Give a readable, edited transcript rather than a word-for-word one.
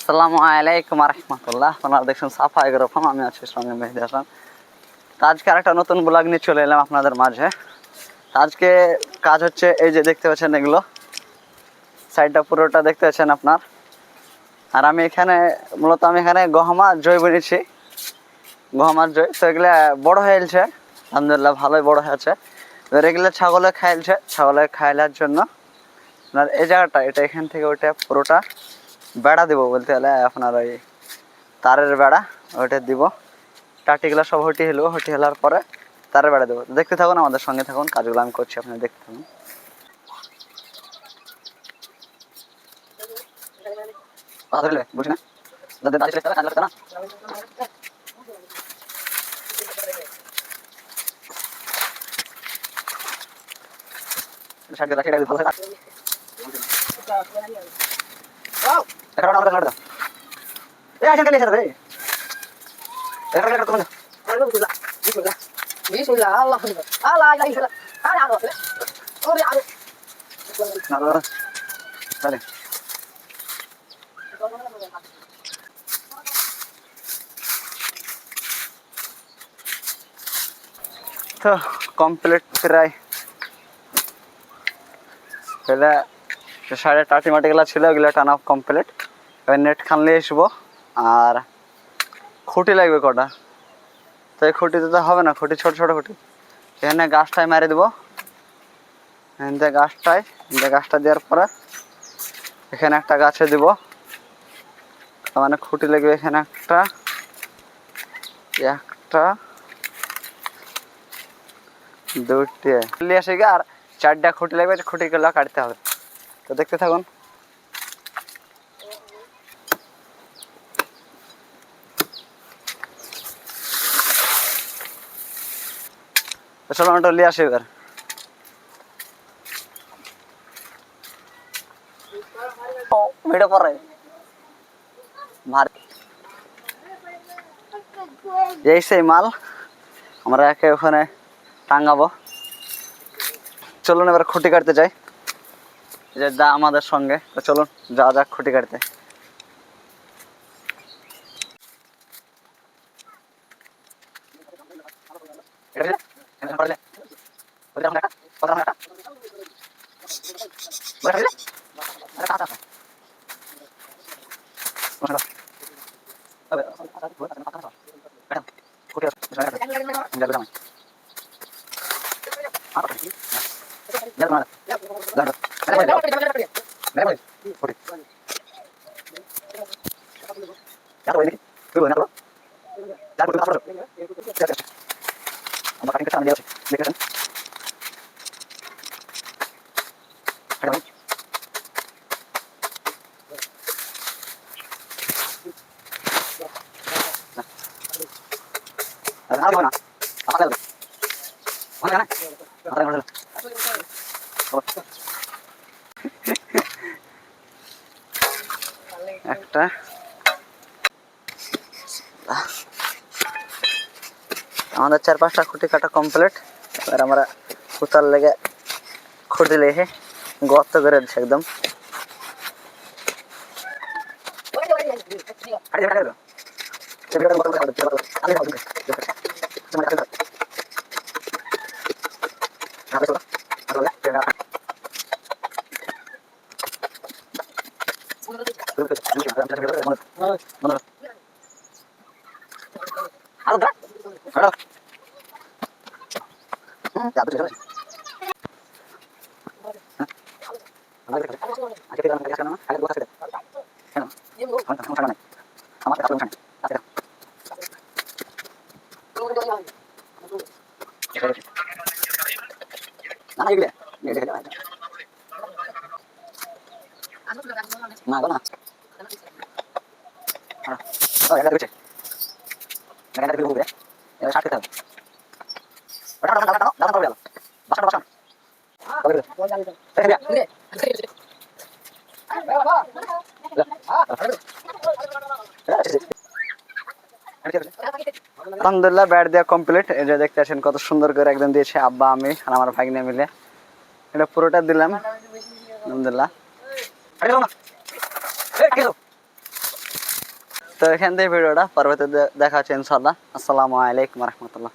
আসসালামু আলাইকুম রহমতুল্লাহ। আপনারা দেখছেন সাফা এগ্রো ফার্ম, আমি আছি সঙ্গে মেহেদি হাসান। তো আজকে আরেকটা নতুন ব্লগ নিয়ে চলে এলাম আপনাদের মাঝে। আজকে কাজ হচ্ছে, এই যে দেখতে পাচ্ছেন এগুলো সাইডটা পুরোটা দেখতে পাচ্ছেন আপনার। আর আমি এখানে মূলত গহমা জয় বনেছি, গহমার জয়। তো এগুলো বড় হয়েছে আলহামদুলিল্লাহ, ভালোই বড় হয়েছে। এবার এগুলো ছাগলে খাইলছে, ছাগলে খাইলার জন্য আপনার এই জায়গাটা এটা এখান থেকে ওইটা পুরোটা বেড়া দিব বলতে গেলে আপনার ওই তারের বেড়া ওইটা দিব। টাটিগুলো সব হটি হলো, হটি হেলার পরে তারের বেড়া দেবো। দেখতে থাকুন, আমাদের সঙ্গে থাকুন, কাজগুলো আমি করছি, আপনারা দেখতে থাকুন। বুঝি না না তো কমপ্লিট প্রায় পেলে সাড়ে টাটি মাটিগুলো ছিল, ওগুলো টানা কমপ্লিট। এবার নেট খানলে আসবো। আর খুঁটি লাগবে কটা, তো এই খুঁটিতে তো হবে না, খুঁটি ছোটো ছোটো খুঁটি। এখানে গাছটায় মেরে দেবো, এখানে গাছটা দেওয়ার পরে এখানে একটা গাছে দিব। মানে খুঁটি লাগবে এখানে একটা দুটি আসে গিয়ে, আর চারটা খুঁটি লাগবে, খুঁটিগুলো কাটতে হবে। তো দেখতে থাকুন। চলো ওটা নিয়ে আসে এবার। ভিডিও পরে এই সেই মাল আমরা একে ওখানে টাঙাবো। চলুন এবার খুঁটি কাটতে যাই, যে দা আমাদের সঙ্গে। তো চলুন যা যাক খুঁটি কাটতে। একটা আমাদের 4-5টা খুঁটি কাটা কমপ্লিট। এবার আমরা কোথার লেগে খুঁটি লেগে গর্ত করে দিচ্ছি একদম। না গো না ও এটা দিচ্ছে এটা দিতে হবে, এটা শার্ট খেতে হবে। ওটা দাও করে দাও বাসা বাসা আলহামদুলিল্লাহ ব্যাট দেওয়া কমপ্লিট। এই যে দেখতে আসেন কত সুন্দর করে একদম দিয়েছে আব্বা, আমি আর আমার ভাগ্নে মিলে। এটা পুরোটা দিলাম আলহামদুলিল্লাহ। তো এখান থেকে ভিডিওটা পরবর্তীতে দেখা হচ্ছে ইনশাআল্লাহ। আসসালামু আলাইকুম রহমতুল্লাহ।